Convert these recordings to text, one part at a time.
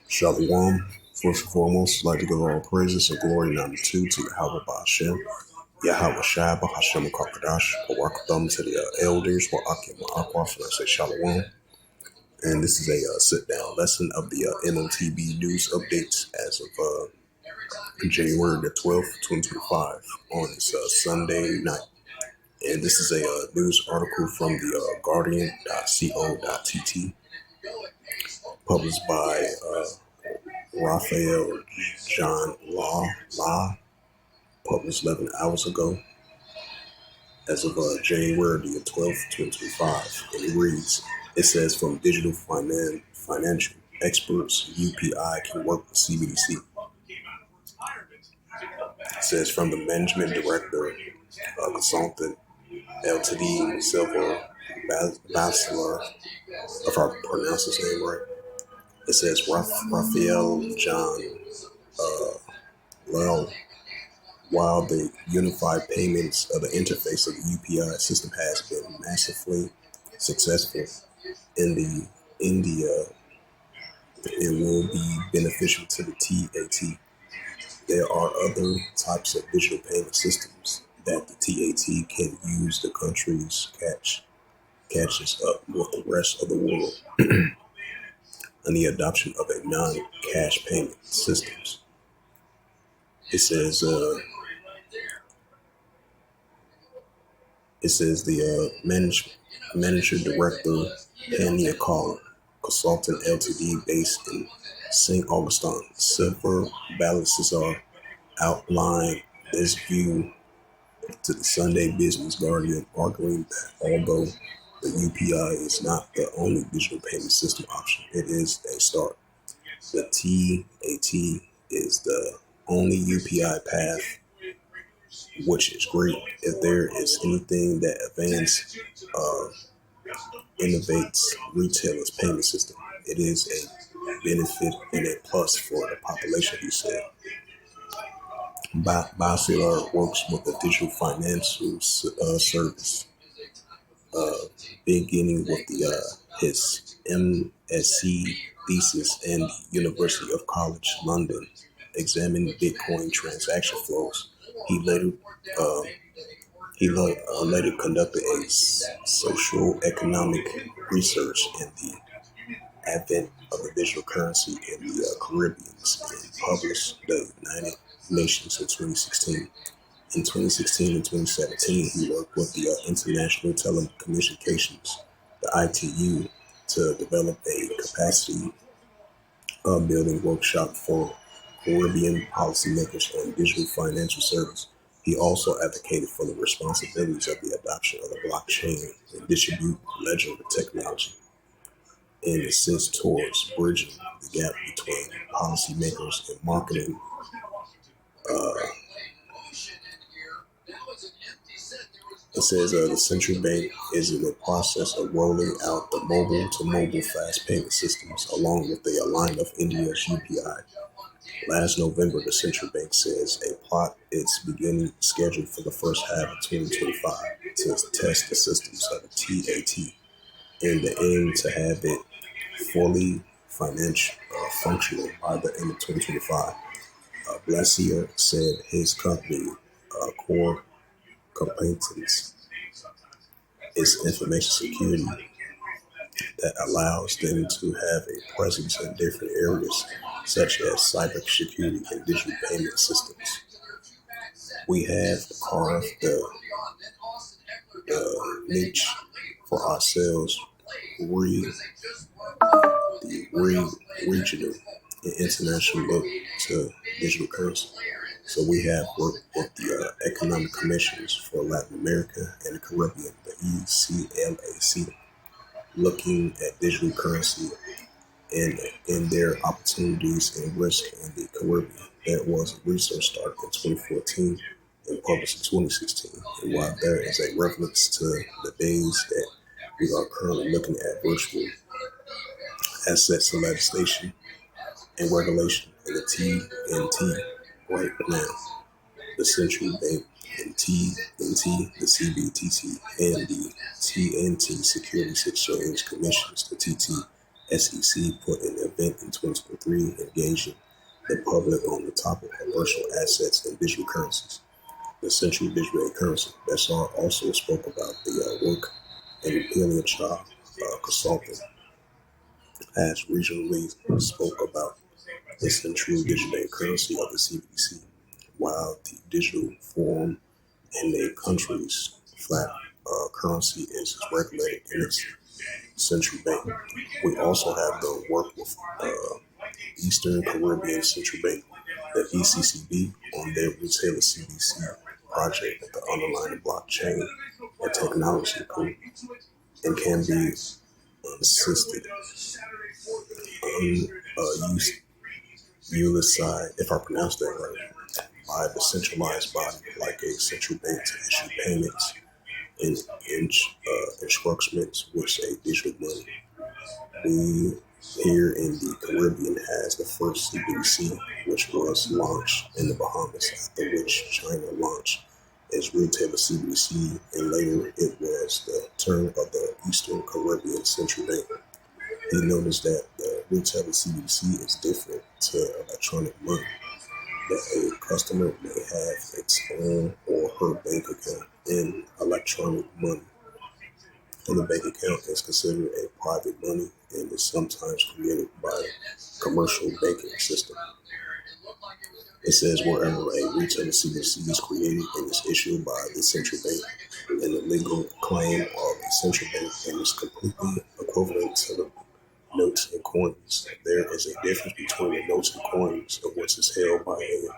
Shalom. First and foremost, I'd like to give all praises and glory number two to Yahweh Ba'Hashem, Yahweh Shai Ba'Hashem Kakadash, Barakatham to the elders, Wa'akim Wa'akwaf, and I say Shalom. And this is a sit-down lesson of the M.O.T.B news updates as of January the 12th, 2025 on this Sunday night. And this is a news article from the Guardian.co.tt, published by Raphael John Law, published 11 hours ago, as of January the 12th, 2025. And it reads, it says, from digital financial experts, UPI can work with CBDC. It says, from the management director, consultant, M.O.T.B Silver Bachelor, if I pronounce his name right. It says Raphael John Lell. While the unified payments of the interface of the UPI system has been massively successful in India, it will be beneficial to the TAT. There are other types of digital payment systems that the TAT can use. The countries catches up with the rest of the world and the adoption of a non-cash payment systems. It says the manager director Hania Call, consultant Ltd based in St. Augustine, Silver Balancezar, outlined this view to the Sunday Business Guardian, arguing that although the UPI is not the only digital payment system option, it is a start. The TAT is the only UPI path, which is great. If there is anything that innovates retailers' payment system, it is a benefit and a plus for the population, he said. Bachelor works with the digital financial service, beginning with his MSc thesis in the University of College London, examining Bitcoin transaction flows. He later conducted a social economic research in the advent of the digital currency in the Caribbean and published the United Nations in 2016. In 2016 and 2017, he worked with the International Telecommunications, the ITU, to develop a capacity building workshop for Caribbean policymakers on digital financial service. He also advocated for the responsibilities of the adoption of the blockchain and distributed ledger technology, and assist towards bridging the gap between policymakers and marketing. It says the central bank is in the process of rolling out the mobile-to-mobile fast payment systems along with the line of India's UPI. Last November, the central bank says a plot is beginning scheduled for the first half of 2025 to test the systems of the TAT, and the aim to have it fully functional by the end of 2025. Blasier said his company, core competence, is information security that allows them to have a presence in different areas such as cybersecurity and digital payment systems. We have carved the niche for ourselves, regional and international look to digital currency. So we have worked with the Economic Commissions for Latin America and the Caribbean, the ECLAC, looking at digital currency and their opportunities and risk in the Caribbean. That was a research started in 2014 and published in 2016. And while there is a reference to the days that we are currently looking at virtual assets and legislation and regulation in the TNT right now, The central bank and TNT, the CBTC, and the TNT Securities Exchange Commissions, the TTSEC, put an event in 2023 engaging the public on the topic of virtual assets and digital currencies. The central digital currency. Bessar also spoke about the work and Imperial Child Consulting as regionally spoke about the central digital currency of the CBDC, while the digital form in the country's flat currency is regulated in its central bank. We also have the work with Eastern Caribbean Central Bank, the ECCB, on their retail CBDC project at the underlying blockchain and technology code and can be assisted ULISI, if I pronounce that right, by the centralized body like a central bank to issue payments and instructions with a digital money. We here in the Caribbean has the first CBDC, which was launched in the Bahamas, after which China launched its retail CBDC, and later it was the turn of the Eastern Caribbean Central Bank. He noticed that the retail CBDC is different to electronic money, that a customer may have its own or her bank account in electronic money. And the bank account is considered a private money and is sometimes created by a commercial banking system. It says wherever a retail CBDC is created and is issued by the central bank, and the legal claim of the central bank and is completely equivalent to the notes and coins. There is a difference between the notes and coins of which is held by a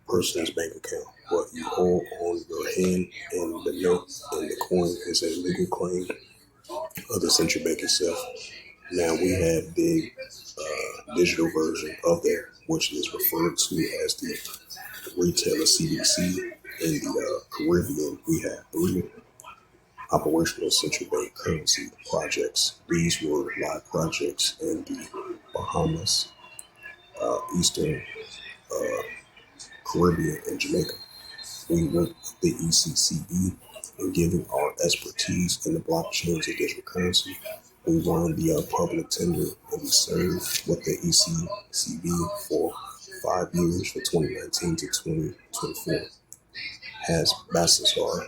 person's bank account. What you hold on your hand and the note and the coin is a legal claim of the central bank itself. Now we have the digital version of that, which is referred to as the retailer CBDC. In the Caribbean, we have three operational central bank currency projects. These were live projects in the Bahamas, Eastern Caribbean, and Jamaica. We worked with the ECCB in giving our expertise in the blockchains of digital currency. We won the public tender and we served with the ECCB for 5 years from 2019 to 2024. As Bassasar,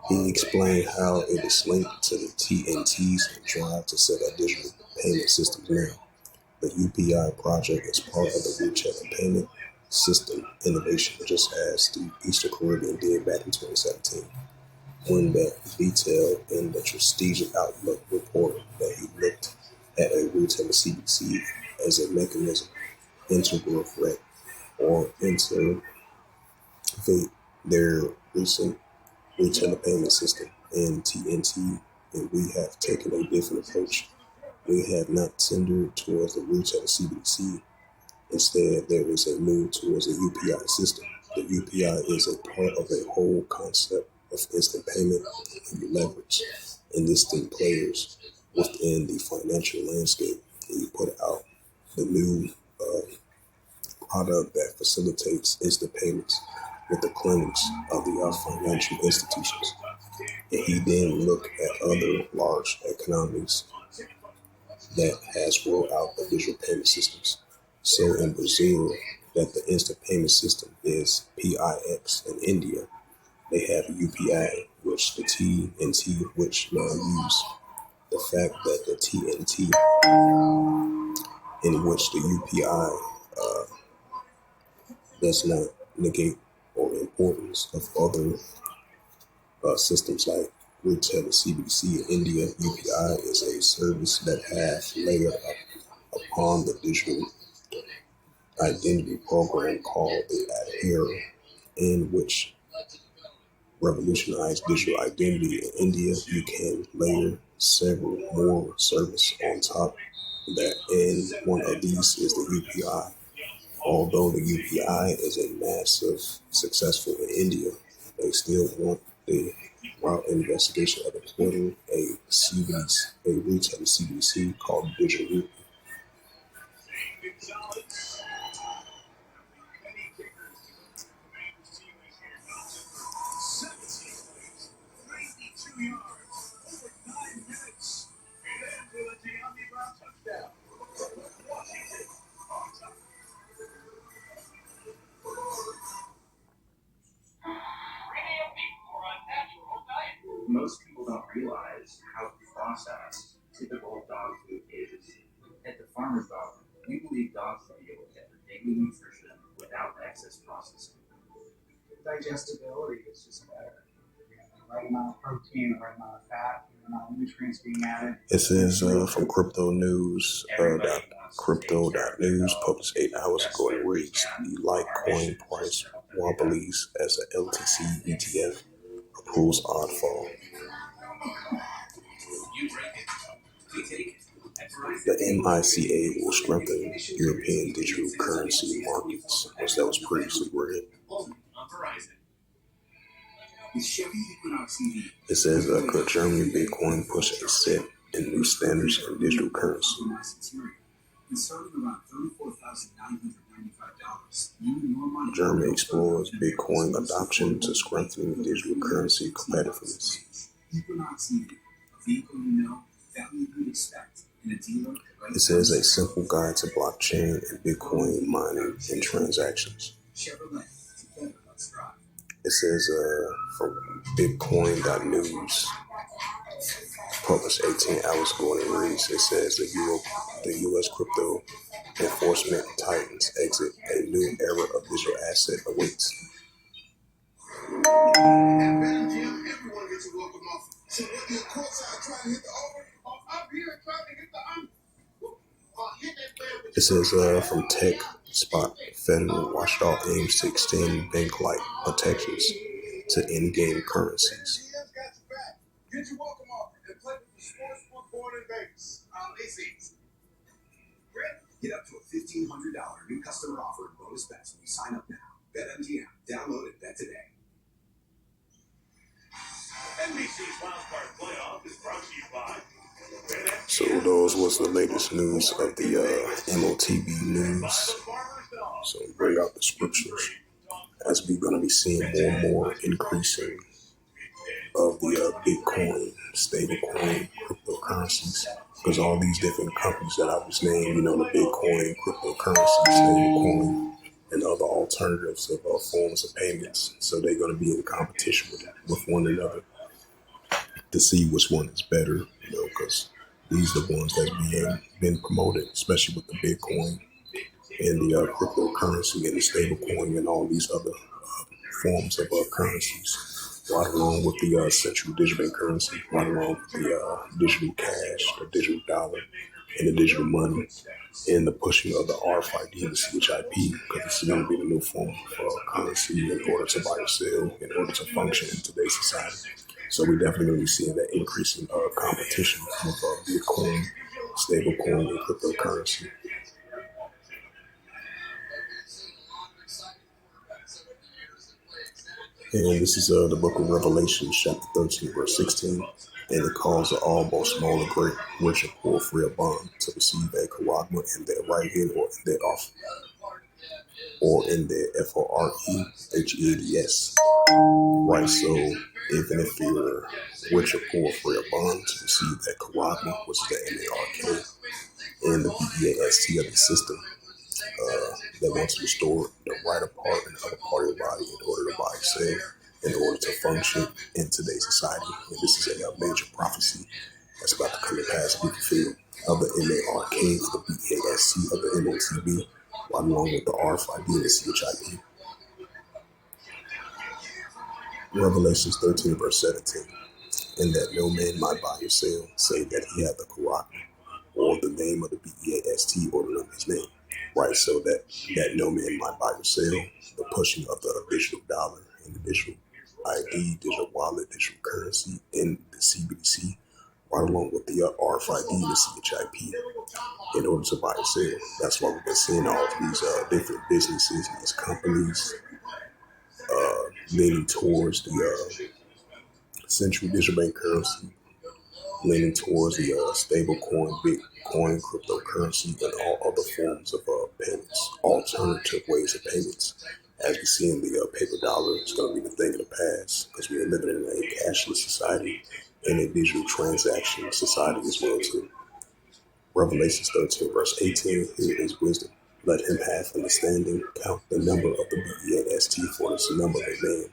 he explained how it is linked to the TNT's drive to set up digital payment systems now. The UPI project is part of the retail payment system innovation, just as the Eastern Caribbean did back in 2017. When that detailed in the strategic outlook report that he looked at a retail CBDC as a mechanism, integral threat, or innovate their recent retail payment system in TNT, and we have taken a different approach. We have not tendered towards the retail CBDC. Instead, there is a move towards a UPI system. The UPI is a part of a whole concept of instant payment and you leverage and distinct players within the financial landscape. And you put out the new product that facilitates instant payments with the clinics of the financial institutions. And he then looked at other large economies that has rolled out the digital payment systems. So in Brazil, that the instant payment system is PIX. In India, they have UPI, which the TNT, which now use. The fact that the TNT, in which the UPI does not negate or importance of other systems like retail CBDC in India. UPI is a service that has layered up upon the digital identity program called the Adhere, in which revolutionized digital identity in India. You can layer several more services on top of that, and one of these is the UPI. Although the UPI is a massive successful in India, they still want the route investigation of importing a CBDC, a retail CBDC called digital rupee. It says from crypto.news published 8 hours ago, it reads the Litecoin price wobblies as the LTC ETF approves odd fall. The MICA will strengthen European digital currency markets, as that was previously read. It says could Germany Bitcoin push a set in new standards in digital currency? Germany explores Bitcoin adoption to strengthen digital currency competitiveness. It says a simple guide to blockchain and Bitcoin mining and transactions. It says from Bitcoin.news published 18 hours ago, and it reads, it says the U.S. crypto enforcement titans exit, a new era of digital asset awaits. It says from Tech Spot, federal watchdog aims to extend bank-like protections to in-game currencies. Get up to a $1,500 new customer offer and bonus bets when you sign up now. BetMGM. Download and bet today. NBC's Wild Card Playoff is brought to you by. So those was the latest news of the M.O.T.B news. So bring out the scriptures as we're going to be seeing more and more increasing of the Bitcoin, stablecoin, cryptocurrencies. Because all these different companies that I was named, the Bitcoin, cryptocurrency, stablecoin, and other alternatives of forms of payments. So they're going to be in competition with one another to see which one is better, because these are the ones that's been promoted, especially with the Bitcoin and the cryptocurrency and the stablecoin and all these other forms of currencies. Right along with the central digital bank currency, right along with the digital cash, the digital dollar, and the digital money, and the pushing of the RFID and the CHIP, because this is going to be the new form of currency in order to buy or sell, in order to function in today's society. So we're definitely going to be seeing that increasing competition with Bitcoin, stablecoin, and cryptocurrency. And this is the book of Revelation, chapter 13, verse 16. And it calls the all, small, and great, rich and poor, free or bond, to receive a charagma in their right hand or in their FOREHEADS. Right, so even if you're rich or poor, free or bond, to receive that charagma, which is the M.A.R.K. and the BEAST of the system, that wants to restore the right part and the other part of your body in order to buy and sell, in order to function in today's society. And this is a major prophecy that's about to come to pass and be fulfilled of the M.A.R.K, of the BAST, of the M.O.T.B, right along with the RFID and the CHIP. Revelation 13, verse 17. And that no man might buy or sell, save that he have the charagma, or the name of the BEAST, or the number of his name. Right, so that no man might buy or sell, the pushing of the digital dollar and the digital ID, digital wallet, digital currency, and the CBDC, right along with the RFID and the CHIP, in order to buy or sell. That's why we've been seeing all of these different businesses, these companies, leaning towards the central digital bank currency, leaning towards the stablecoin, Bitcoin, cryptocurrency, and all other forms of payments, alternative ways of payments. As we see in the paper dollar, it's going to be the thing of the past, because we are living in a cashless society and a digital transaction society as well too. Revelation 13, verse 18, here is wisdom. Let him have understanding, count the number of the BEAST, for it's the number of a man,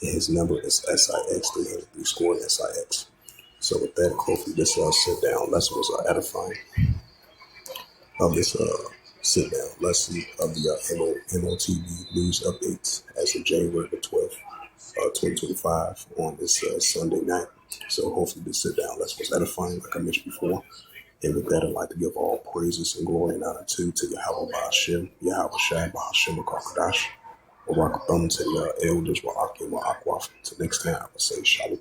and his number is SIX, 303 score SIX. So with that, hopefully this sit down lesson was edifying. Of this sit down lesson of the M.O.T.B news updates as of January the 12th, 2025 on this Sunday night. So hopefully this sit down lesson was edifying, like I mentioned before. And with that, I'd like to give all praises and glory and honor to Yahweh Ba'ashem, Yahweh Shai Ba'ashem Akakadash, Barakathum to the elders, Wa'akim Wa'akwaf. Till next time, I would say Shalom.